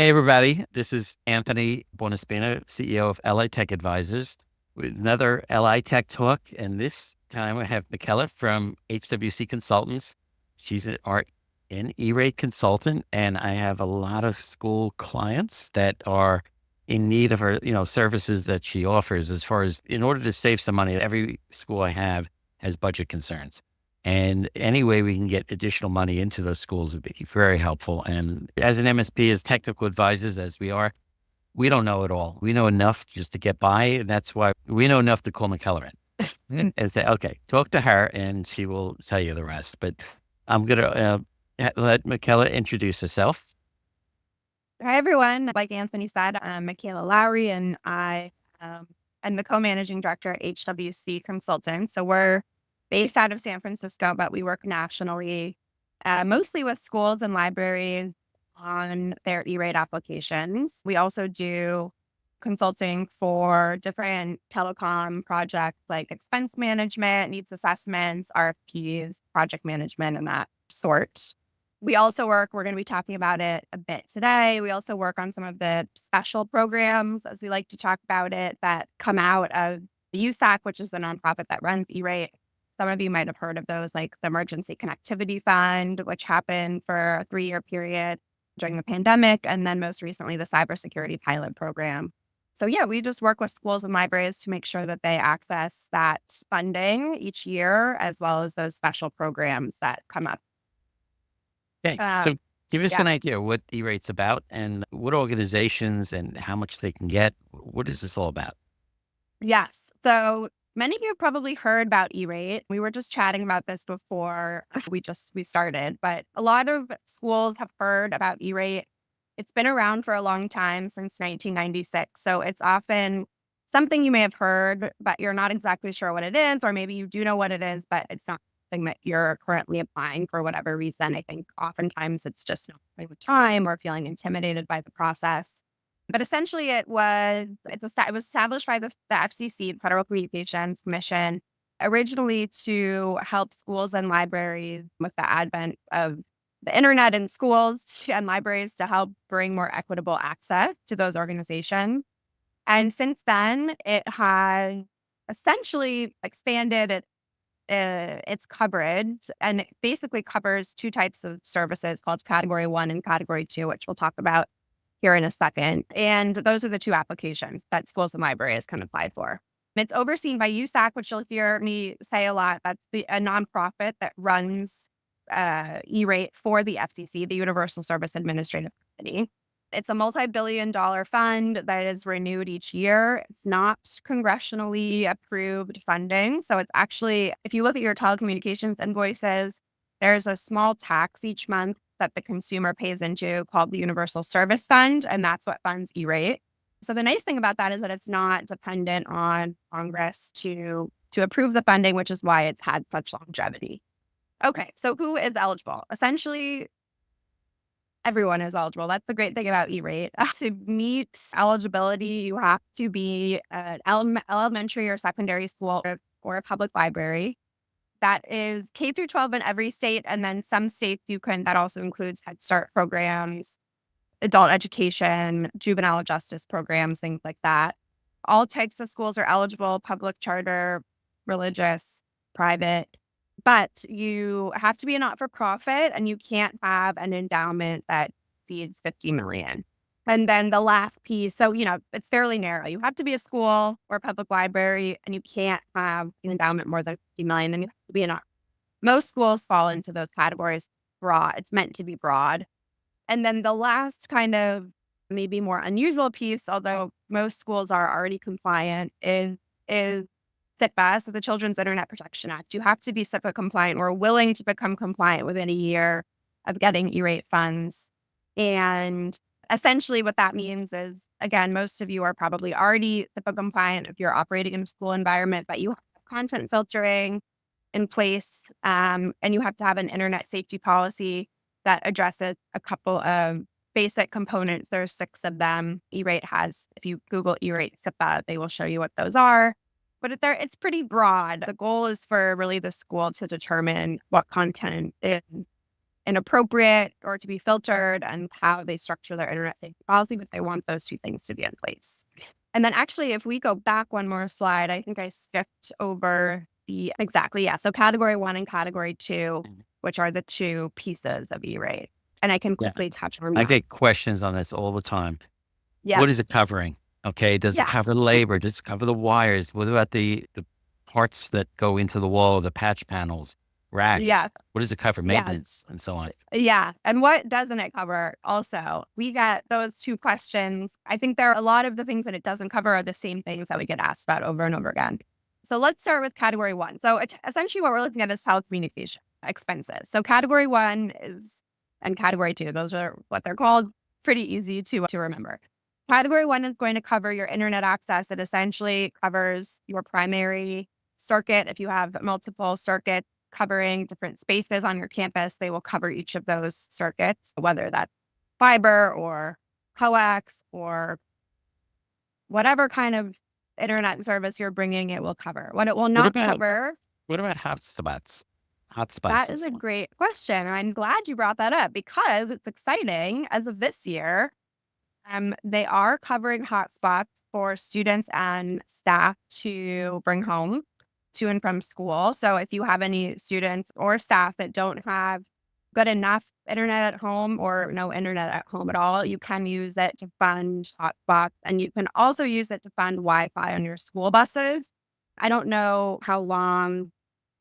Hey, everybody. This is Anthony Buonaspina, CEO of LI Tech Advisors, with another LI Tech talk. And this time I have Michela from HWC Consultants. She's an art and E-rate consultant, and I have a lot of school clients that are in need of her, services that she offers as far as in order to save some money. Every school I have has budget concerns. And any way we can get additional money into those schools would be very helpful. And as an MSP, as technical advisors as we are, we don't know it all. We know enough just to get by. And that's why we know enough to call Michela in and say, okay, talk to her and she will tell you the rest. But I'm going to let Michela introduce herself. Hi, everyone. Like Anthony said, I'm Michela Lowry, and I am the co-managing director at HWC Consultants. So we're based out of San Francisco, but we work nationally, mostly with schools and libraries on their E-rate applications. We also do consulting for different telecom projects like expense management, needs assessments, RFPs, project management, and that sort. We also we're going to be talking about it a bit today. We also work on some of the special programs, as we like to talk about it, that come out of the USAC, which is the nonprofit that runs E-rate. Some of you might have heard of those, like the Emergency Connectivity Fund, which happened for a 3-year period during the pandemic, and then most recently the Cybersecurity pilot program. So yeah, we just work with schools and libraries to make sure that they access that funding each year, as well as those special programs that come up. Okay. So give us Yeah. an idea what E-rate's about and what organizations and how much they can get. What is this all about? Yes. So many of you have probably heard about E-rate. We were just chatting about this before we started, but a lot of schools have heard about E-rate. It's been around for a long time, since 1996. So it's often something you may have heard, but you're not exactly sure what it is, or maybe you do know what it is, but it's not something that you're currently applying for whatever reason. I think oftentimes it's just not with time or feeling intimidated by the process. But essentially, it was established by the FCC, the Federal Communications Commission, originally to help schools and libraries with the advent of the internet in schools and libraries to help bring more equitable access to those organizations. And since then, it has essentially expanded its coverage, and it basically covers 2 types of services called Category 1 and Category 2, which we'll talk about here in a second. And those are the 2 applications that schools and libraries can apply for. It's overseen by USAC, which you'll hear me say a lot. That's a nonprofit that runs E-rate for the FCC, the Universal Service Administrative Company. It's a multi-billion-dollar fund that is renewed each year. It's not congressionally approved funding. So it's actually, if you look at your telecommunications invoices, there's a small tax each month that the consumer pays into called the Universal Service Fund, and that's what funds E-rate. So the nice thing about that is that it's not dependent on Congress to approve the funding, which is why it's had such longevity. Okay, so who is eligible? Essentially, everyone is eligible. That's the great thing about E-rate. To meet eligibility, you have to be an elementary or secondary school or a public library. That is K through 12 in every state. And then some states that also includes Head Start programs, adult education, juvenile justice programs, things like that. All types of schools are eligible: public, charter, religious, private. But you have to be a not-for-profit, and you can't have an endowment that exceeds $50 million. And then the last piece, so, it's fairly narrow. You have to be a school or a public library, and you can't have an endowment more than $50 million, and you have to be most schools fall into those categories. Broad. It's meant to be broad. And then the last kind of maybe more unusual piece, although most schools are already compliant, is CIPA, so the Children's Internet Protection Act. You have to be CIPA compliant or willing to become compliant within a year of getting E-rate funds. And essentially what that means is, again, most of you are probably already CIPA compliant if you're operating in a school environment, but you have content filtering in place, and you have to have an internet safety policy that addresses a couple of basic components. There's 6 of them. E-rate has, if you Google E-rate CIPA, they will show you what those are. But it's pretty broad. The goal is for really the school to determine what content is inappropriate or to be filtered, and how they structure their internet safety policy, but they want those two things to be in place. And then actually, if we go back one more slide, I think I skipped over exactly. Yeah. So category one and category two, Mhm. which are the two pieces of E-rate. And I can Yeah. quickly touch on I that. get questions on this all the time. Yeah. What is it covering? Okay. Does it Yeah. cover labor? Does it cover the wires? What about the parts that go into the wall, the patch panels, racks? Yeah. What does it cover? Yeah. Maintenance and so on. Yeah. And what doesn't it cover also? We get those two questions. I think there are a lot of the things that it doesn't cover are the same things that we get asked about over and over again. So let's start with category one. So essentially what we're looking at is telecommunication expenses. So category one is, and category two, those are what they're called. Pretty easy to remember. Category one is going to cover your internet access. It essentially covers your primary circuit. If you have multiple circuits covering different spaces on your campus, they will cover each of those circuits, whether that's fiber or coax or whatever kind of internet service you're bringing, it will cover. What it will What not about cover, what about hotspots? Hotspots that and is so a on. great question. I'm glad you brought that up because it's exciting. As of this year, they are covering hotspots for students and staff to bring home to and from school. So if you have any students or staff that don't have good enough internet at home or no internet at home at all, you can use it to fund hotspots. And you can also use it to fund Wi-Fi on your school buses. I don't know how long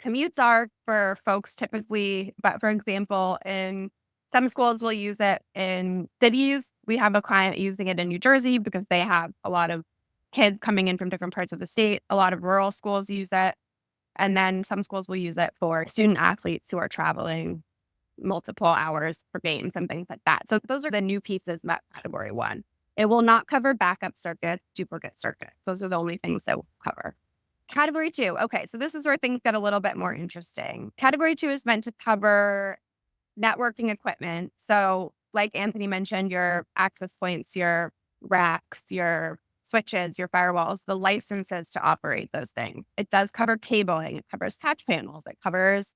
commutes are for folks typically, but for example, in some schools will use it in cities. We have a client using it in New Jersey because they have a lot of kids coming in from different parts of the state. A lot of rural schools use it. And then some schools will use it for student athletes who are traveling multiple hours for games and things like that. So those are the new pieces in that category one. It will not cover backup circuits, duplicate circuits. Those are the only things that will cover. Category two. Okay, so this is where things get a little bit more interesting. Category two is meant to cover networking equipment. So, like Anthony mentioned, your access points, your racks, your switches, your firewalls, the licenses to operate those things. It does cover cabling, it covers patch panels, it covers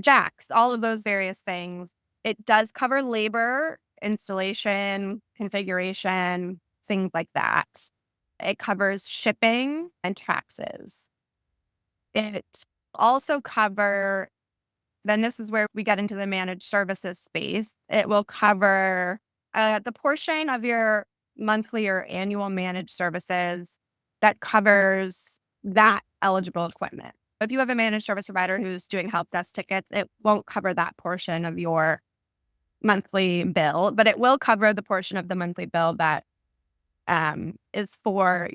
jacks, all of those various things. It does cover labor, installation, configuration, things like that. It covers shipping and taxes. It also cover then this is where we get into the managed services space. It will cover the portion of your monthly or annual managed services that covers that eligible equipment. If you have a managed service provider who's doing help desk tickets, it won't cover that portion of your monthly bill, but it will cover the portion of the monthly bill that is for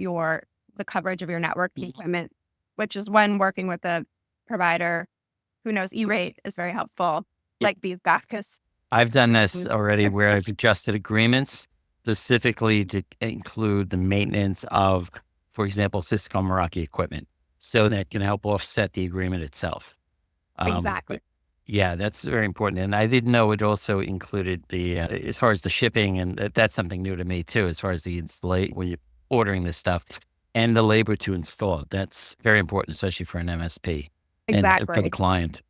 the coverage of your networking equipment, which is when working with a provider who knows E-rate is very helpful, Yeah. like these guys. I've done this already where I've adjusted agreements specifically to include the maintenance of, for example, Cisco Meraki equipment. So that can help offset the agreement itself. Exactly. But yeah, that's very important. And I didn't know it also included as far as the shipping, and that's something new to me too, as far as the installation, when you're ordering this stuff and the labor to install it. That's very important, especially for an MSP and for the Exactly. client.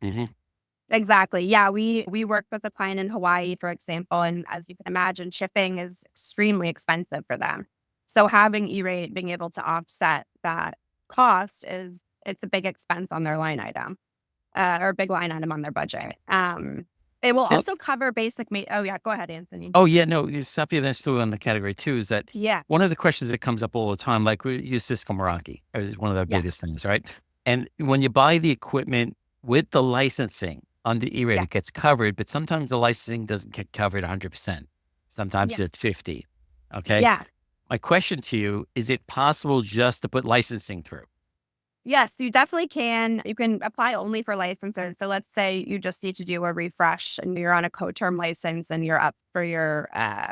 Exactly. Yeah, we worked with a client in Hawaii, for example, and as you can imagine, shipping is extremely expensive for them. So having E-rate being able to offset that cost it's a big expense on their line item, or a big line item on their budget. It will And, also cover basic oh yeah, go ahead, Anthony. oh, yeah, no, something that's still on the category too is that Yeah. one of the questions that comes up all the time, like we use Cisco Meraki, is one of the Yeah. biggest things, right? And when you buy the equipment with the licensing on the E-rate, Yeah. it gets covered, but sometimes the licensing doesn't get covered 100%. Sometimes Yeah. it's 50. Okay. Yeah. My question to you, is it possible just to put licensing through? Yes, you definitely can. You can apply only for licenses. So let's say you just need to do a refresh and you're on a co-term license and you're up for your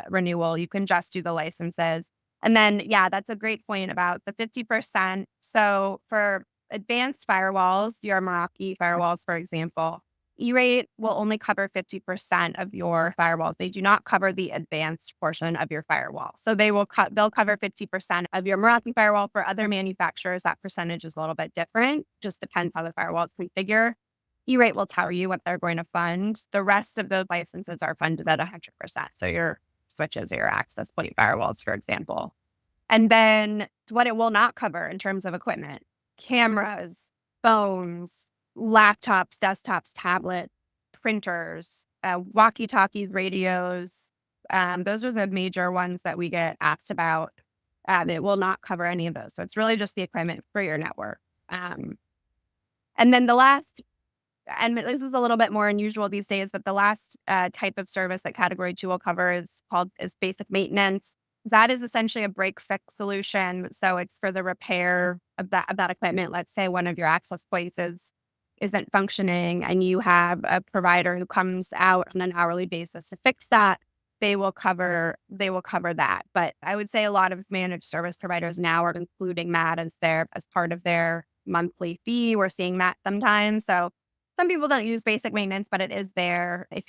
renewal. You can just do the licenses. And then, yeah, that's a great point about the 50%. So for advanced firewalls, your Meraki firewalls, for example, E-rate will only cover 50% of your firewalls. They do not cover the advanced portion of your firewall. So they'll cover 50% of your Meraki firewall. For other manufacturers, that percentage is a little bit different. Just depends how the firewall is configured. E-rate will tell you what they're going to fund. The rest of those licenses are funded at 100%. So your switches or your access point firewalls, for example. And then what it will not cover in terms of equipment: cameras, phones, laptops, desktops, tablets, printers, walkie-talkies, radios. Those are the major ones that we get asked about. It will not cover any of those. So it's really just the equipment for your network. And then the last, and this is a little bit more unusual these days, but the last type of service that Category 2 will cover is basic maintenance. That is essentially a break fix solution. So it's for the repair of that equipment. Let's say one of your access points isn't functioning and you have a provider who comes out on an hourly basis to fix that. They will cover that. But I would say a lot of managed service providers now are including that as part of their monthly fee. We're seeing that sometimes. So some people don't use basic maintenance, but it is there if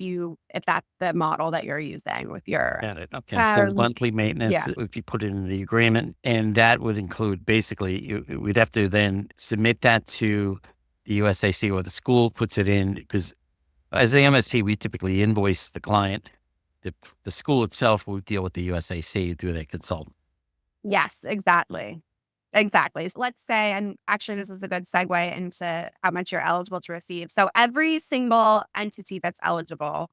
that's the model that you're using with your Got it. Okay. So monthly maintenance, yeah. if you put it in the agreement, and that would include basically, we'd have to then submit that to the USAC, or the school puts it in, because as the MSP, we typically invoice the client. The school itself will deal with the USAC through their consultant. Yes, exactly. Exactly. So let's say, and actually this is a good segue into how much you're eligible to receive. So every single entity that's eligible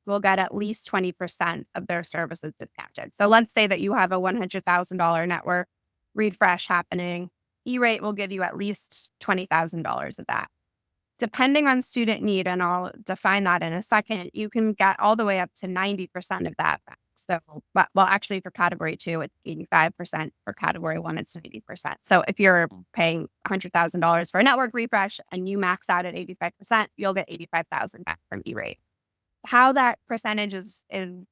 will get at least 20% of their services discounted. So let's say that you have a $100,000 network refresh happening. E-rate will give you at least $20,000 of that. Depending on student need, and I'll define that in a second, you can get all the way up to 90% of that back. So, well, actually for Category 2, it's 85%. For Category 1, it's 90%. So if you're paying $100,000 for a network refresh and you max out at 85%, you'll get $85,000 back from E-rate. How that percentage is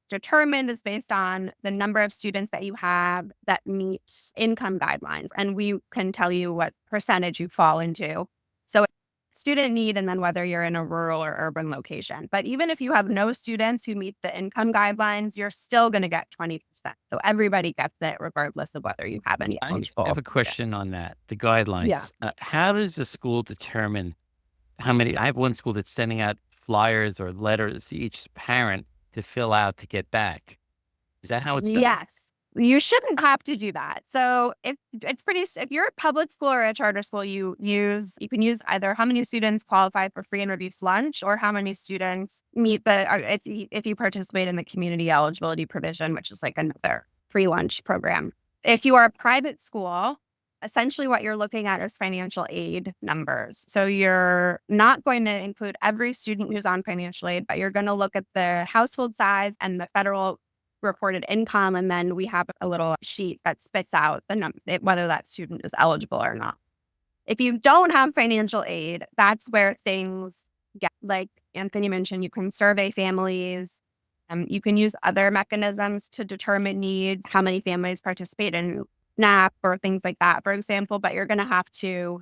determined is based on the number of students that you have that meet income guidelines. And we can tell you what percentage you fall into. So student need, and then whether you're in a rural or urban location. But even if you have no students who meet the income guidelines, you're still going to get 20%. So everybody gets it regardless of whether you have any I eligible. have a question on that, the guidelines. Yeah. How does the school determine how many? I have one school that's sending out flyers or letters to each parent to fill out to get back. Is that how it's done? Yes. You shouldn't have to do that. So if you're a public school or a charter school, you can use either how many students qualify for free and reduced lunch, or how many students meet if you participate in the community eligibility provision, which is like another free lunch program. If you are a private school, essentially what you're looking at is financial aid numbers. So you're not going to include every student who's on financial aid, but you're going to look at the household size and the federal reported income, and then we have a little sheet that spits out whether that student is eligible or not. If you don't have financial aid, that's where things get, like Anthony mentioned, you can survey families. You can use other mechanisms to determine needs, how many families participate in SNAP or things like that, for example. But you're going to have to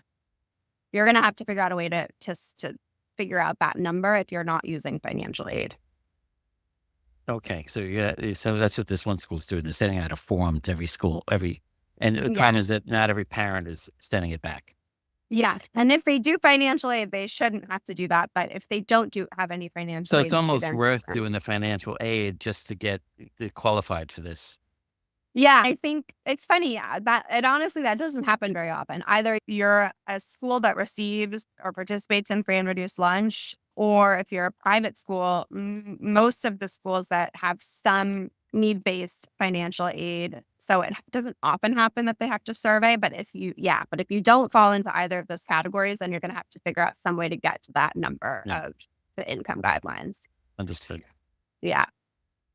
figure out a way to figure out that number if you're not using financial aid. Okay, so so that's what this one school's doing. They're sending out a form to every school, and the problem is that not every parent is sending it back. Yeah, and if they do financial aid, they shouldn't have to do that. But if they don't have any financial So aid, it's almost worth doing the financial aid just to get qualified for this. Yeah, I think it's funny. Yeah, that doesn't happen very often. Either you're a school that receives or participates in free and reduced lunch, or if you're a private school, most of the schools that have some need-based financial aid. So it doesn't often happen that they have to survey, but if you don't fall into either of those categories, then you're going to have to figure out some way to get to that number of the income guidelines. Understood. Yeah.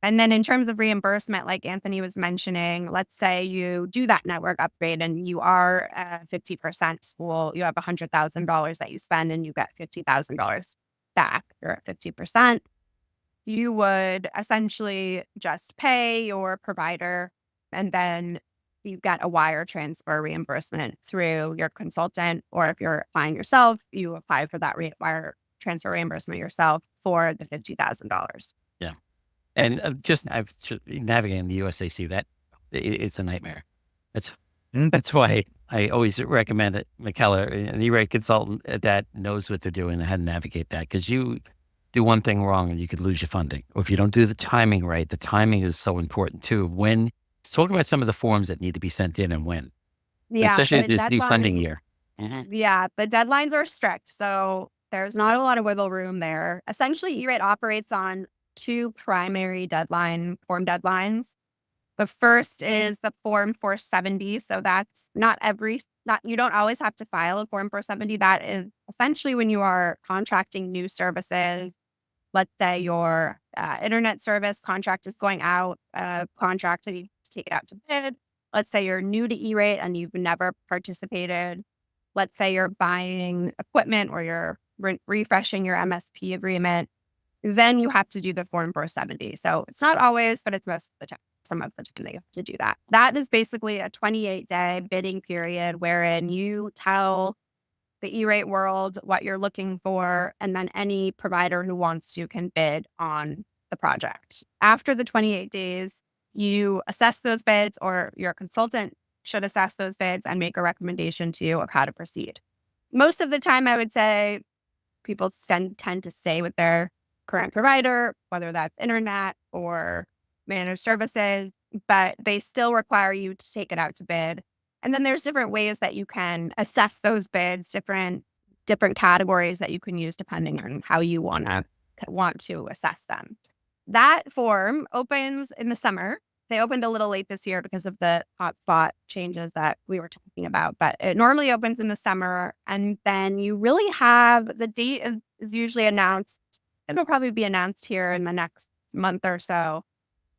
And then in terms of reimbursement, like Anthony was mentioning, let's say you do that network upgrade and you are a 50% school, you have $100,000 that you spend and you get $50,000 back. You're at 50%. You would essentially just pay your provider, and then you get a wire transfer reimbursement through your consultant, or if you're applying yourself, you apply for that wire transfer reimbursement yourself for the $50,000. Yeah. And I've navigating the USAC, that it's a nightmare. That's why I always recommend it, Michela, an E-rate consultant that knows what they're doing and how to navigate that. Because you do one thing wrong and you could lose your funding. Or if you don't do the timing right, the timing is so important too. When talk about some of the forms that need to be sent in and when, Yeah, especially the this new funding deadline. year. Mhm. Yeah, the deadlines are strict, so there's not a lot of wiggle room there. Essentially, E-rate operates on two primary form deadlines. The first is the Form 470. So that's not you don't always have to file a Form 470. That is essentially when you are contracting new services. Let's say your internet service contract is going out, contract and you take it out to bid. Let's say you're new to E-rate and you've never participated. Let's say you're buying equipment or you're refreshing your MSP agreement. Then you have to do the Form 470. So it's not always, but it's most of the time. Some of the time they have to do that. That is basically a 28-day bidding period wherein you tell the E-rate world what you're looking for, and then any provider who wants to can bid on the project. After the 28 days, you assess those bids, or your consultant should assess those bids and make a recommendation to you of how to proceed. Most of the time, I would say people tend to stay with their current provider, whether that's internet or managed services, but they still require you to take it out to bid. And then there's different ways that you can assess those bids, different categories that you can use depending on how you want to assess them. That form opens in the summer. They opened a little late this year because of the hotspot changes that we were talking about, but it normally opens in the summer. And then you really have the date is usually announced. It'll probably be announced here in the next month or so.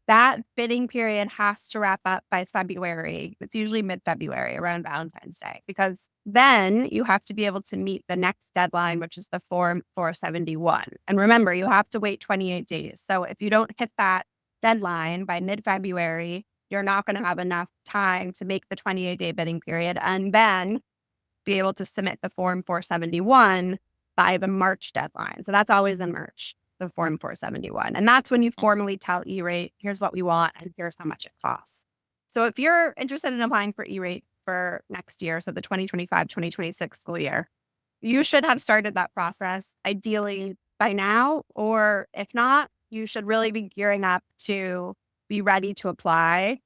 That bidding period has to wrap up by February. It's usually mid-February, around Valentine's Day, because then you have to be able to meet the next deadline, which is the Form 471. And remember, you have to wait 28 days. So if you don't hit that deadline by mid-February, you're not going to have enough time to make the 28-day bidding period and then be able to submit the Form 471 by the March deadline. So that's always in March, the Form 471. And that's when you formally tell E-rate, here's what we want and here's how much it costs. So if you're interested in applying for E-rate for next year, so the 2025-2026 school year, you should have started that process ideally by now, or if not, you should really be gearing up to be ready to apply.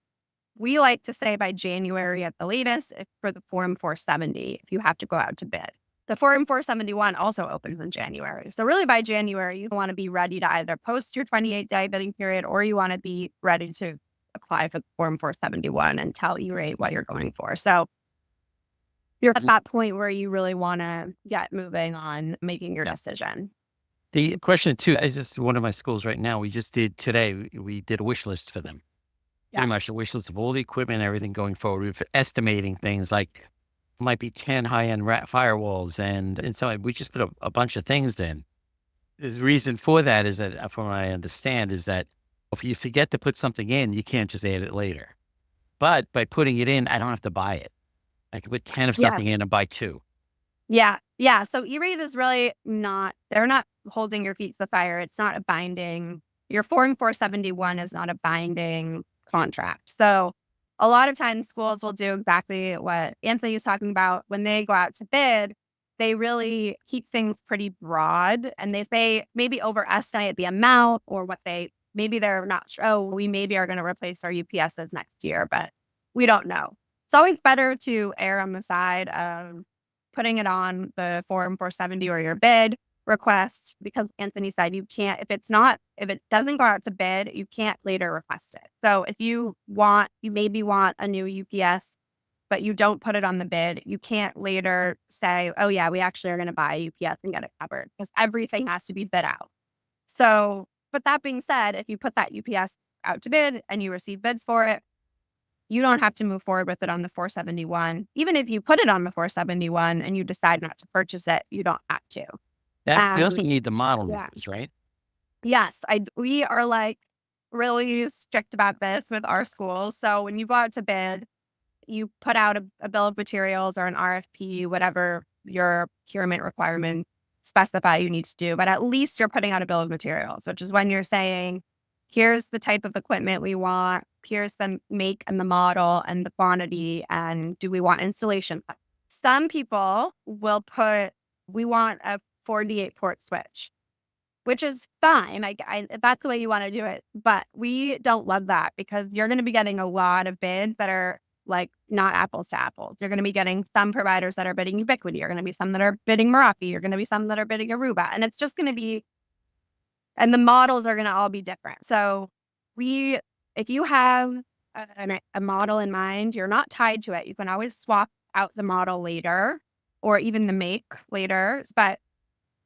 We like to say by January at the latest for the Form 470, if you have to go out to bid. The Form 471 also opens in January. So really by January, you want to be ready to either post your 28-day bidding period, or you want to be ready to apply for the Form 471 and tell E-rate what you're going for. So you're at that point where you really want to get moving on making your decision. The question too is just one of my schools right now. We just did today. We did a wish list for them. Yeah. Pretty much a wish list of all the equipment and everything going forward. We're estimating things like might be 10 high-end firewalls. And so we just put a bunch of things in. The reason for that is that, from what I understand, is that if you forget to put something in, you can't just add it later. But by putting it in, I don't have to buy it. I can put 10 of Yeah. something in and buy 2. Yeah. Yeah. So E-rate is really they're not holding your feet to the fire. It's not a binding, your Form 471 is not a binding contract. So a lot of times schools will do exactly what Anthony was talking about. When they go out to bid, they really keep things pretty broad, and they maybe overestimate the amount or maybe they're not sure. Oh, we maybe are going to replace our UPSs next year, but we don't know. It's always better to err on the side of putting it on the Form 470 or your bid request, because Anthony said you can't, if it doesn't go out to bid, you can't later request it. So if you maybe want a new UPS, but you don't put it on the bid, you can't later say, oh yeah, we actually are going to buy a UPS and get it covered, because everything has to be bid out. So, but that being said, if you put that UPS out to bid and you receive bids for it, you don't have to move forward with it on the 471. Even if you put it on the 471 and you decide not to purchase it, you don't have to. You also need the model yeah. numbers, right? Yes, we are like really strict about this with our schools. So when you go out to bid, you put out a bill of materials or an RFP, whatever your procurement requirements specify you need to do. But at least you're putting out a bill of materials, which is when you're saying, here's the type of equipment we want. here's the make and the model and the quantity, and do we want installation? Some people will put, we want a 48 port switch, which is fine. If that's the way you want to do it. But we don't love that because you're going to be getting a lot of bids that are like not apples to apples. You're going to be getting some providers that are bidding Ubiquity. You're going to be some that are bidding Meraki. You're going to be some that are bidding Aruba. And it's just going to be, and the models are going to all be different. So if you have a model in mind, you're not tied to it. You can always swap out the model later or even the make later. But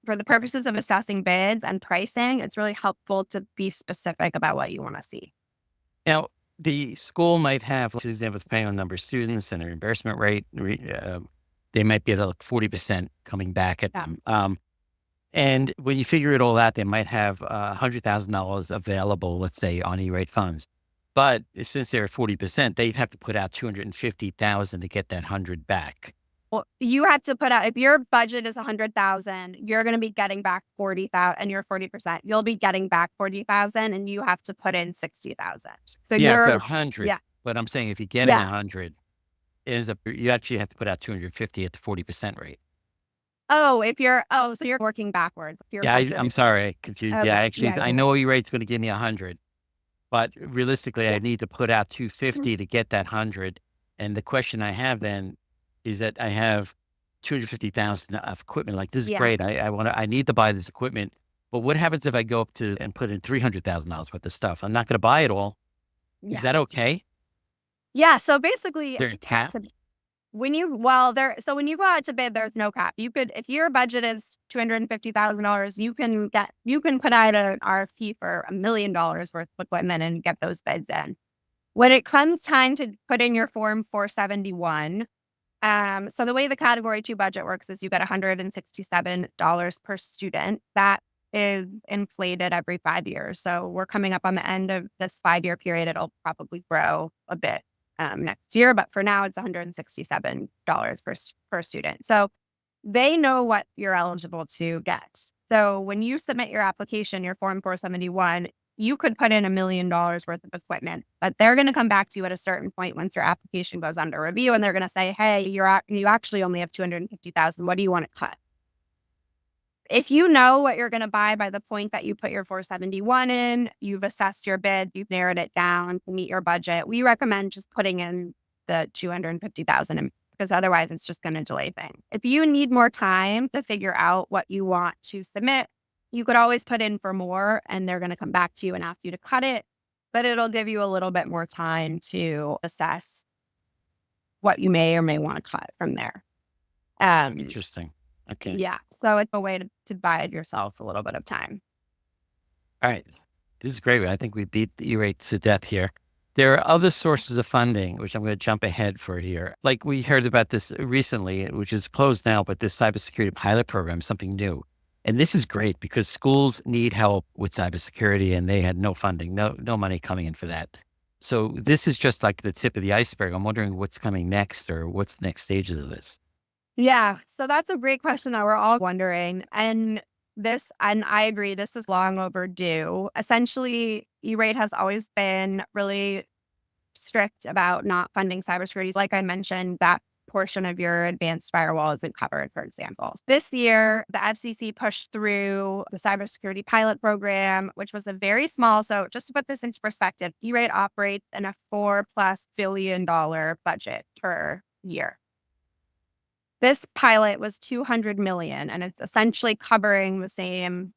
for the purposes of assessing bids and pricing, it's really helpful to be specific about what you want to see. Now, the school might have, for example, depending on number of students and the reimbursement rate, they might be at like 40% coming back at them. And when you figure it all out, they might have $100,000 available, let's say, on E-rate funds. But since they're at 40%, they'd have to put out $250,000 to get that 100 back. Well, you have to put out, if your budget is 100,000, you're going to be getting back 40,000 and you're 40%. You'll be getting back 40,000 and you have to put in 60,000. So yeah, you're 100. Yeah. But I'm saying if you're getting 100, you actually have to put out 250 at the 40% rate. So you're working backwards. I'm sorry, I confused. Okay. Yeah, actually, I know E-rate's going to give me 100, but realistically, I need to put out 250 to get that 100. And the question I have then is that I have 250,000 of equipment. Like, this is great. I need to buy this equipment. But what happens if I go up to and put in $300,000 worth of stuff? I'm not going to buy it all. Is that okay? Yeah. So basically, is there a cap? When you go out to bid, there's no cap. You could, if your budget is $250,000, you can put out an RFP for $1 million worth of equipment and get those bids in. When it comes time to put in your Form 471, so the way the Category 2 budget works is you get $167 per student. That is inflated every 5 years. So we're coming up on the end of this 5-year period. It'll probably grow a bit next year, but for now it's $167 per student. So they know what you're eligible to get. So when you submit your application, your Form 471, you could put in $1 million worth of equipment, but they're going to come back to you at a certain point once your application goes under review, and they're going to say, "Hey, you actually only have 250,000. What do you want to cut?" If you know what you're going to buy by the point that you put your 471 in, you've assessed your bid, you've narrowed it down to meet your budget, we recommend just putting in the 250,000 because otherwise it's just going to delay things. If you need more time to figure out what you want to submit, you could always put in for more and they're going to come back to you and ask you to cut it, but it'll give you a little bit more time to assess what you may or may want to cut from there. Interesting. Okay. Yeah. So it's a way to buy yourself a little bit of time. All right. This is great. I think we beat the E-rate to death here. There are other sources of funding, which I'm going to jump ahead for here. Like we heard about this recently, which is closed now, but this cybersecurity pilot program, something new. And this is great because schools need help with cybersecurity and they had no funding, no money coming in for that. So this is just like the tip of the iceberg. I'm wondering what's coming next or what's the next stages of this. Yeah. So that's a great question that we're all wondering. And I agree, this is long overdue. Essentially, E-rate has always been really strict about not funding cybersecurity. Like I mentioned, that portion of your advanced firewall isn't covered, for example. This year, the FCC pushed through the cybersecurity pilot program, which was a very small. So just to put this into perspective, E-rate operates in a $4+ billion budget per year. This pilot was $200 million, and it's essentially covering the same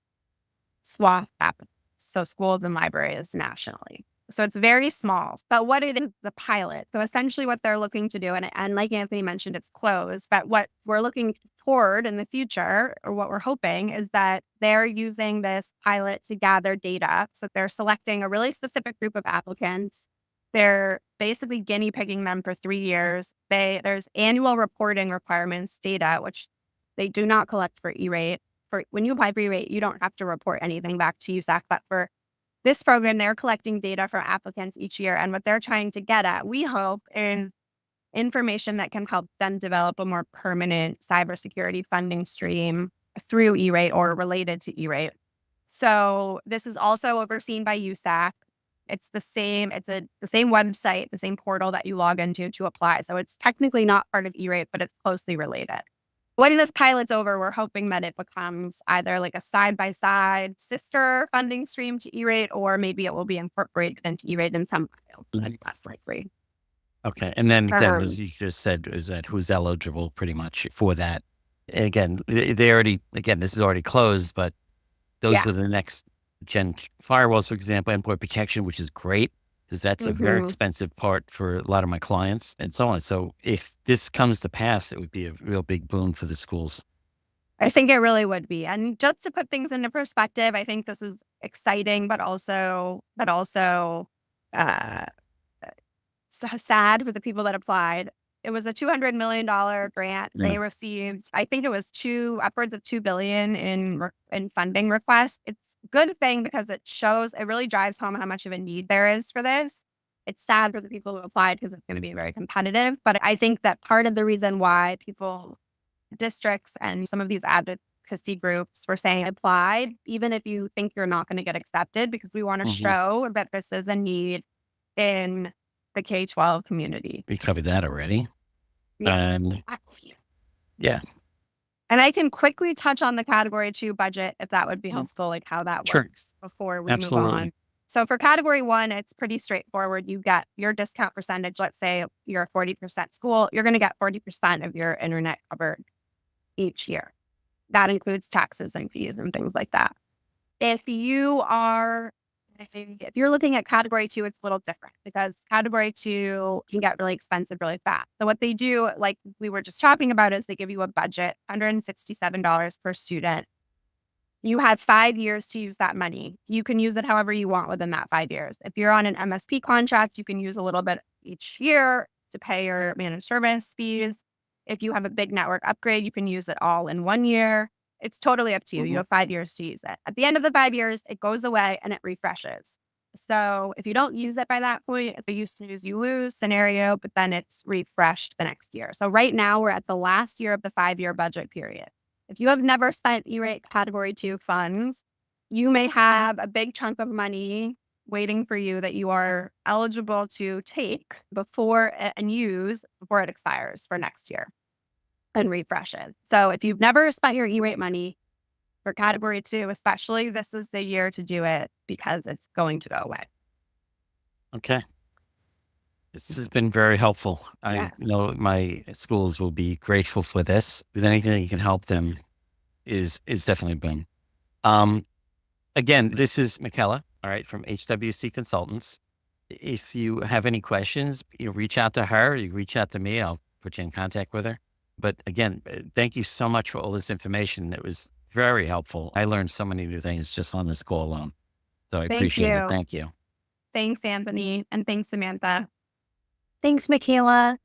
swath app, so schools and libraries nationally. So it's very small, but what it is, the pilot. So essentially what they're looking to do, and like Anthony mentioned, it's closed, but what we're looking toward in the future, or what we're hoping, is that they're using this pilot to gather data. So they're selecting a really specific group of applicants. They're basically guinea pigging them for 3 years. There's annual reporting requirements data, which they do not collect for E-rate. When you apply for E-rate, you don't have to report anything back to USAC, but for this program, they're collecting data from applicants each year. And what they're trying to get at, we hope, is information that can help them develop a more permanent cybersecurity funding stream through E-rate or related to E-rate. So this is also overseen by USAC. It's the same website, the same portal that you log into to apply. So it's technically not part of E-rate, but it's closely related. When this pilot's over, we're hoping that it becomes either like a side-by-side sister funding stream to E-rate, or maybe it will be incorporated into E-rate in some way, less likely. Okay. And then, as Um, you just said, is that who's eligible pretty much for that? Again, they already, again, this is already closed, but those yeah. were the next gen firewalls, for example, endpoint protection, which is great because that's a very hmm expensive part for a lot of my clients and so on. So if this comes to pass, it would be a real big boon for the schools. I think it really would be. And just to put things into perspective, I think this is exciting, but also uh, sad for the people that applied. It was a $200 million grant. Yeah. They received, I think it was upwards of 2 billion in funding requests. It's a good thing because it really drives home how much of a need there is for this. It's sad for the people who applied because it's going to be very competitive. But I think that part of the reason why districts and some of these advocacy groups were saying applied, even if you think you're not going to get accepted, because we want to Mhm. show that this is a need in the K-12 community. We covered that already. Yeah. And yeah, And I can quickly touch on the category 2 budget if that would be Mm. helpful, like how that Sure. works before we move Absolutely. on. So for category 1, it's pretty straightforward. You get your discount percentage. Let's say you're a 40% school, you're going to get 40% of your internet covered each year. That includes taxes and fees and things like that. If you are if you're looking at category 2, it's a little different because category 2 can get really expensive really fast. So what they do, like we were just talking about, is they give you a budget, $167 per student. You have 5 years to use that money. You can use it however you want within that 5 years. If you're on an MSP contract, you can use a little bit each year to pay your managed service fees. If you have a big network upgrade, you can use it all in 1 year. It's totally up to you. You Mhm. have 5 years to use it. At the end of the 5 years, it goes away and it refreshes. So if you don't use it by that point, if you use to use, you lose scenario, but then it's refreshed the next year. So right now we're at the last year of the 5-year budget period. If you have never spent E-rate category 2 funds, you may have a big chunk of money waiting for you that you are eligible to take and use before it expires for next year and refreshes. So if you've never spent your E-rate money for category 2, especially, this is the year to do it because it's going to go away. Okay. This has been very helpful. I Yes. know my schools will be grateful for this because anything that can help them is definitely a boon. Um, Again, this is Michela, all right, from HWC Consultants. If you have any questions, you reach out to her, you reach out to me, I'll put you in contact with her. But again, thank you so much for all this information. It was very helpful. I learned so many new things just on this call alone. So I Thank appreciate it. you. Thank you. Thanks, Anthony. And thanks, Samantha. Thanks, Michaela.